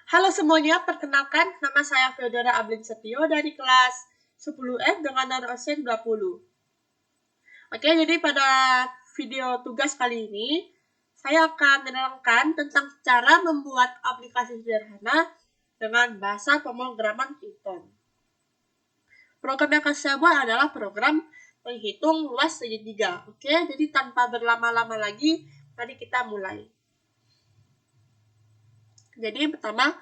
Halo semuanya, perkenalkan nama saya Feodora Ablin Setio dari kelas 10F dengan nomor absen 20. Oke, jadi pada video tugas kali ini, saya akan menerangkan tentang cara membuat aplikasi sederhana dengan bahasa pemrograman Python. Program yang akan saya buat adalah program menghitung luas segitiga. Oke, jadi tanpa berlama-lama lagi, mari kita mulai. Jadi pertama,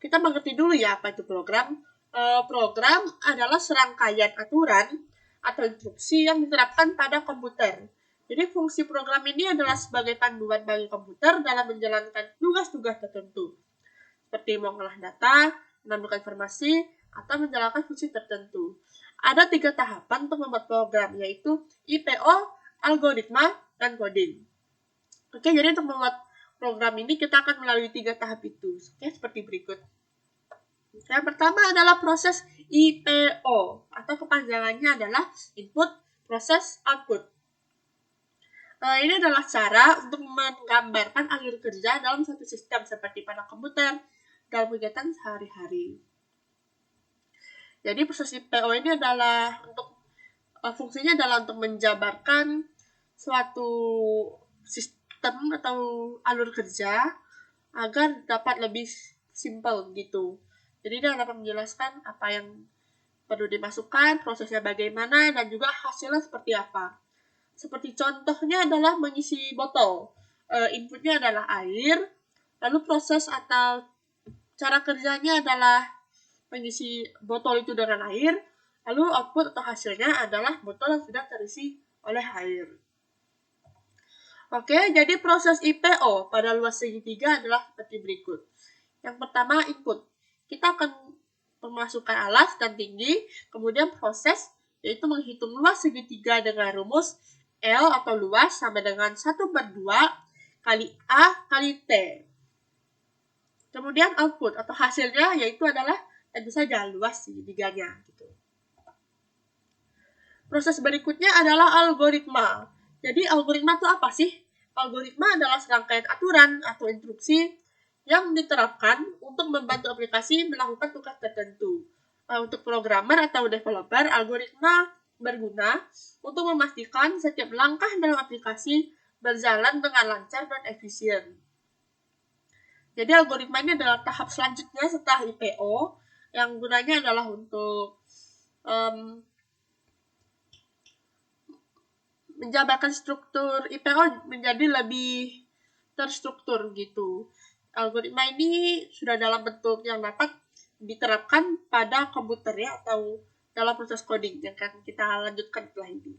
kita mengerti dulu ya apa itu program. Program adalah serangkaian aturan atau instruksi yang diterapkan pada komputer. Jadi fungsi program ini adalah sebagai panduan bagi komputer dalam menjalankan tugas-tugas tertentu, seperti mengolah data, menambahkan informasi, atau menjalankan fungsi tertentu. Ada 3 tahapan untuk membuat program, yaitu IPO, algoritma, dan coding. Oke, jadi untuk membuat program ini kita akan melalui 3 tahap itu. Oke, seperti berikut. Yang pertama adalah proses IPO, atau kepanjangannya adalah Input Process Output. Ini adalah cara untuk menggambarkan alur kerja dalam satu sistem seperti pada komputer dalam kegiatan sehari-hari. Jadi proses IPO ini adalah fungsinya adalah untuk menjabarkan suatu sistem atau alur kerja agar dapat lebih simpel gitu. Jadi dia dapat menjelaskan apa yang perlu dimasukkan, prosesnya bagaimana, dan juga hasilnya seperti apa. Seperti contohnya adalah mengisi botol. Inputnya adalah air, lalu proses atau cara kerjanya adalah mengisi botol itu dengan air, lalu output atau hasilnya adalah botol yang sudah terisi oleh air. Oke, jadi proses IPO pada luas segitiga adalah seperti berikut. Yang pertama, input. Kita akan memasukkan alas dan tinggi, kemudian proses, yaitu menghitung luas segitiga dengan rumus L atau luas sama dengan 1/2 kali A kali T. Kemudian output atau hasilnya yaitu adalah tentu saja luas segitiganya. Gitu. Proses berikutnya adalah algoritma. Jadi algoritma itu apa sih? Algoritma adalah serangkaian aturan atau instruksi yang diterapkan untuk membantu aplikasi melakukan tugas tertentu. Untuk programmer atau developer, algoritma berguna untuk memastikan setiap langkah dalam aplikasi berjalan dengan lancar dan efisien. Jadi algoritma ini adalah tahap selanjutnya setelah IPO, yang gunanya adalah untuk menjabarkan struktur IPO menjadi lebih terstruktur gitu. Algoritma ini sudah dalam bentuk yang dapat diterapkan pada komputer ya, atau dalam proses coding yang akan kita lanjutkan setelah ini.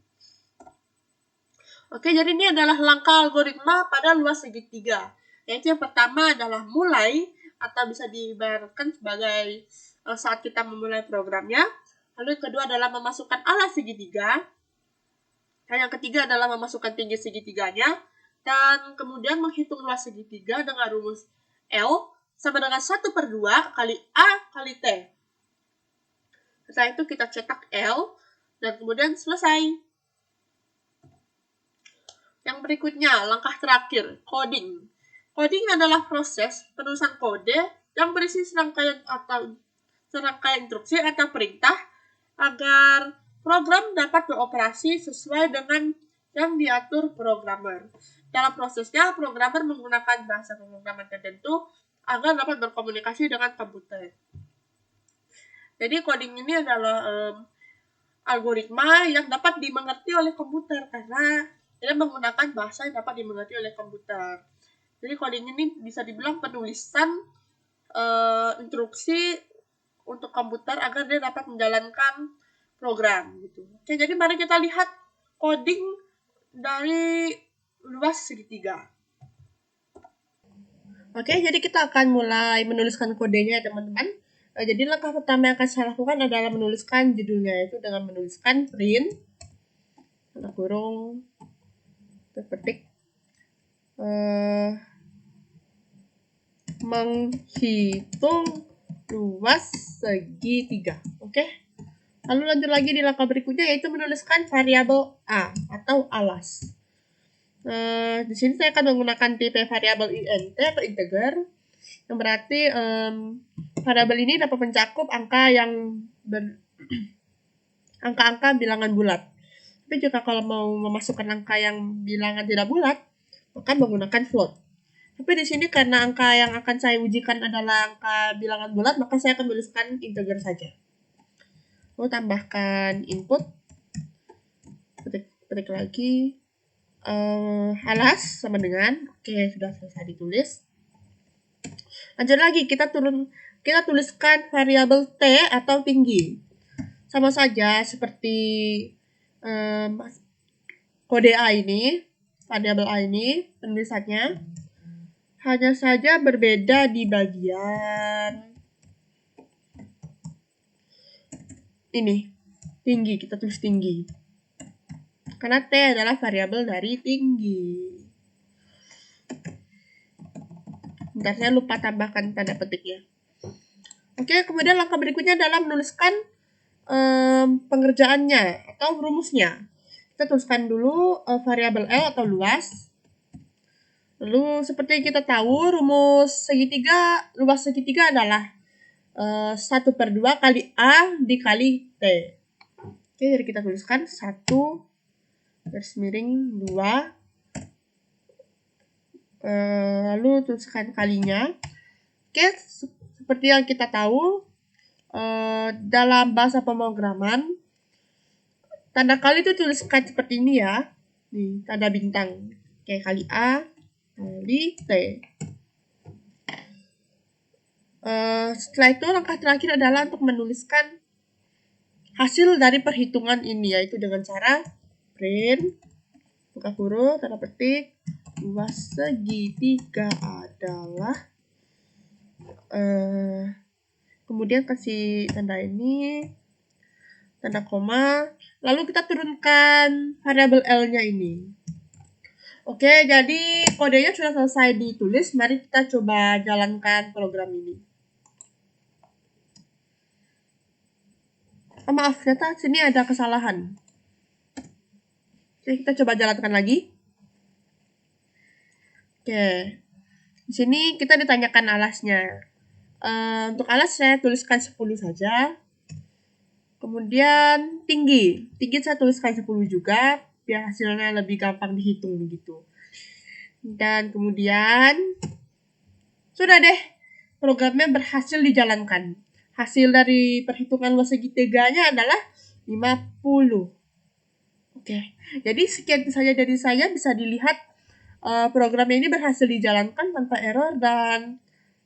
Oke, jadi ini adalah langkah algoritma pada luas segitiga. Yaitu yang pertama adalah mulai, atau bisa diibaratkan sebagai saat kita memulai programnya. Lalu yang kedua adalah memasukkan alas segitiga. Dan yang ketiga adalah memasukkan tinggi segitiganya. Dan kemudian menghitung luas segitiga dengan rumus L sama dengan 1/2 kali A kali T. Setelah itu kita cetak L dan kemudian selesai. Yang berikutnya, langkah terakhir, coding. Coding adalah proses penulisan kode yang berisi serangkaian instruksi atau perintah agar program dapat beroperasi sesuai dengan yang diatur programmer. Dalam prosesnya, programmer menggunakan bahasa pemrograman tertentu agar dapat berkomunikasi dengan komputer. Jadi coding ini adalah algoritma yang dapat dimengerti oleh komputer karena dia menggunakan bahasa yang dapat dimengerti oleh komputer. Jadi coding ini bisa dibilang penulisan instruksi untuk komputer agar dia dapat menjalankan program gitu. Oke, jadi mari kita lihat coding dari luas segitiga. Oke, jadi kita akan mulai menuliskan kodenya ya teman-teman. Jadi langkah pertama yang akan saya lakukan adalah menuliskan judulnya, yaitu dengan menuliskan print kurung terpetik menghitung luas segitiga. Oke. Lalu lanjut lagi di langkah berikutnya, yaitu menuliskan variabel A atau alas. Di sini saya akan menggunakan tipe variabel int atau integer. Yang berarti variabel ini dapat mencakup angka yang angka-angka bilangan bulat. Tapi juga kalau mau memasukkan angka yang bilangan tidak bulat, maka menggunakan float. Tapi di sini karena angka yang akan saya ujikan adalah angka bilangan bulat, maka saya akan tuliskan integer saja. Lalu tambahkan input, ketik lagi, alas sama dengan, oke, sudah selesai ditulis. Lanjut lagi, kita tuliskan variabel t atau tinggi. Sama saja seperti kode A ini, variabel A ini, penulisannya. Hanya saja berbeda di bagian ini, tinggi, kita tulis tinggi. Karena T adalah variabel dari tinggi. Bentar, saya lupa tambahkan tanda petiknya. Oke, kemudian langkah berikutnya adalah menuliskan pengerjaannya atau rumusnya. Kita tuliskan dulu variabel L atau luas. Lalu seperti kita tahu luas segitiga adalah 1/2 kali A dikali T. Oke, jadi kita tuliskan 1 garis miring 2 lalu tuliskan kalinya. Oke, seperti yang kita tahu dalam bahasa pemrograman tanda kali itu tuliskan seperti ini ya. Nih, tanda bintang. Oke, kali A kali T. Setelah itu langkah terakhir adalah untuk menuliskan hasil dari perhitungan ini, yaitu dengan cara print, buka huruf, tanda petik, luas segitiga adalah, kemudian kasih tanda ini, tanda koma, lalu kita turunkan variabel L-nya ini. Oke, jadi kodenya sudah selesai ditulis. Mari kita coba jalankan program ini. Maaf, ternyata sini ada kesalahan. Oke, kita coba jalankan lagi. Oke, di sini kita ditanyakan alasnya. Untuk alas saya tuliskan 10 saja. Kemudian tinggi saya tuliskan 10 juga, biar hasilnya lebih gampang dihitung begitu. Dan kemudian sudah deh, programnya berhasil dijalankan. Hasil dari perhitungan luas segitiganya adalah 50. Oke, jadi sekian saja dari saya. Bisa dilihat program ini berhasil dijalankan tanpa error dan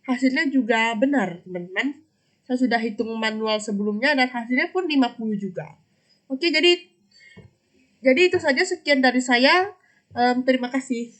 hasilnya juga benar, teman-teman. Saya sudah hitung manual sebelumnya dan hasilnya pun 50 juga. Oke, jadi itu saja, sekian dari saya. Terima kasih.